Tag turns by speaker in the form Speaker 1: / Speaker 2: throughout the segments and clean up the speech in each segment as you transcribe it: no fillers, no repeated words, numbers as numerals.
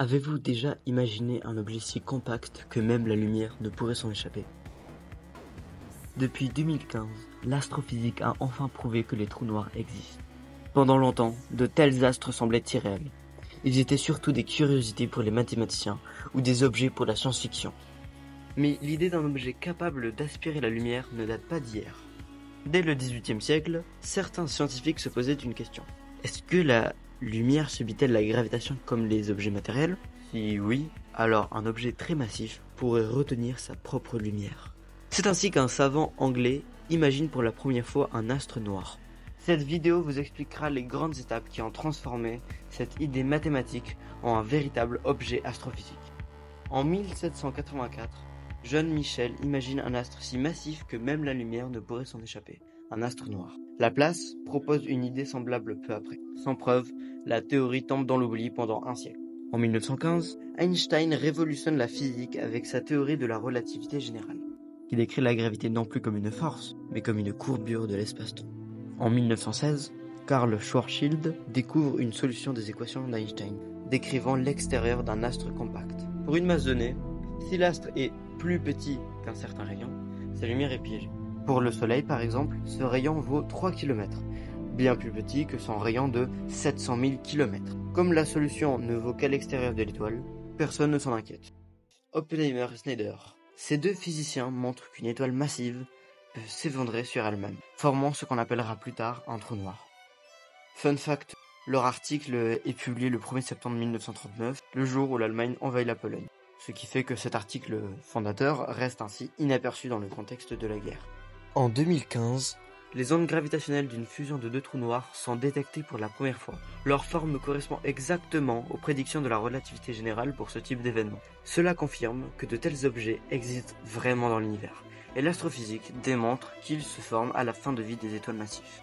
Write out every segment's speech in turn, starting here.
Speaker 1: Avez-vous déjà imaginé un objet si compact que même la lumière ne pourrait s'en échapper? Depuis 2015, l'astrophysique a enfin prouvé que les trous noirs existent. Pendant longtemps, de tels astres semblaient irréels. Ils étaient surtout des curiosités pour les mathématiciens ou des objets pour la science-fiction. Mais l'idée d'un objet capable d'aspirer la lumière ne date pas d'hier. Dès le XVIIIe siècle, certains scientifiques se posaient une question. Est-ce que la lumière subit-elle la gravitation comme les objets matériels? Si oui, alors un objet très massif pourrait retenir sa propre lumière. C'est ainsi qu'un savant anglais imagine pour la première fois un astre noir. Cette vidéo vous expliquera les grandes étapes qui ont transformé cette idée mathématique en un véritable objet astrophysique. En 1784, John Michel imagine un astre si massif que même la lumière ne pourrait s'en échapper, un astre noir. Laplace propose une idée semblable peu après. Sans preuve, la théorie tombe dans l'oubli pendant un siècle. En 1915, Einstein révolutionne la physique avec sa théorie de la relativité générale, qui décrit la gravité non plus comme une force, mais comme une courbure de l'espace-temps. En 1916, Karl Schwarzschild découvre une solution des équations d'Einstein, décrivant l'extérieur d'un astre compact. Pour une masse donnée, si l'astre est plus petit qu'un certain rayon, sa lumière est piégée. Pour le Soleil, par exemple, ce rayon vaut 3 km, bien plus petit que son rayon de 700 000 km. Comme la solution ne vaut qu'à l'extérieur de l'étoile, personne ne s'en inquiète. Oppenheimer et Snyder. Ces deux physiciens montrent qu'une étoile massive peut s'effondrer sur elle-même, formant ce qu'on appellera plus tard un trou noir. Fun fact, leur article est publié le 1er septembre 1939, le jour où l'Allemagne envahit la Pologne. Ce qui fait que cet article fondateur reste ainsi inaperçu dans le contexte de la guerre. En 2015, les ondes gravitationnelles d'une fusion de deux trous noirs sont détectées pour la première fois. Leur forme correspond exactement aux prédictions de la relativité générale pour ce type d'événement. Cela confirme que de tels objets existent vraiment dans l'univers, et l'astrophysique démontre qu'ils se forment à la fin de vie des étoiles massives.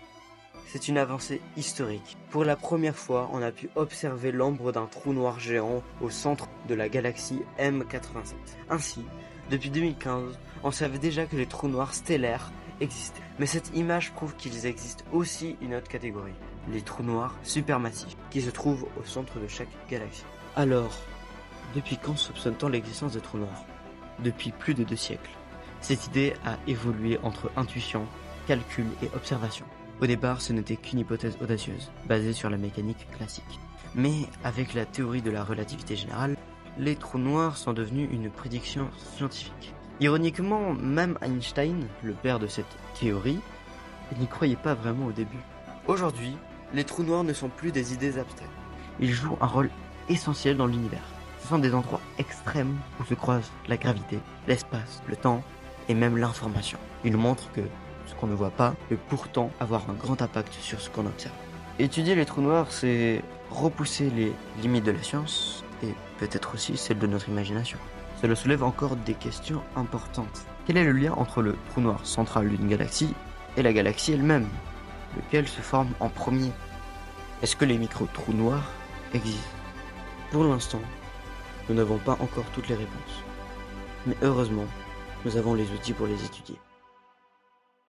Speaker 1: C'est une avancée historique. Pour la première fois, on a pu observer l'ombre d'un trou noir géant au centre de la galaxie M87. Ainsi, depuis 2015, on savait déjà que les trous noirs stellaires existaient. Mais cette image prouve qu'ils existent aussi une autre catégorie, les trous noirs supermassifs, qui se trouvent au centre de chaque galaxie. Alors, depuis quand soupçonne-t-on l'existence des trous noirs? Depuis plus de 2 siècles. Cette idée a évolué entre intuition, calcul et observation. Au départ, ce n'était qu'une hypothèse audacieuse, basée sur la mécanique classique. Mais avec la théorie de la relativité générale, les trous noirs sont devenus une prédiction scientifique. Ironiquement, même Einstein, le père de cette théorie, n'y croyait pas vraiment au début. Aujourd'hui, les trous noirs ne sont plus des idées abstraites. Ils jouent un rôle essentiel dans l'univers. Ce sont des endroits extrêmes où se croisent la gravité, l'espace, le temps et même l'information. Ils montrent que ce qu'on ne voit pas peut pourtant avoir un grand impact sur ce qu'on observe. Étudier les trous noirs, c'est repousser les limites de la science et peut-être aussi celles de notre imagination. Cela soulève encore des questions importantes. Quel est le lien entre le trou noir central d'une galaxie et la galaxie elle-même? Lequel se forme en premier? Est-ce que les micro-trous noirs existent? Pour l'instant, nous n'avons pas encore toutes les réponses. Mais heureusement, nous avons les outils pour les étudier.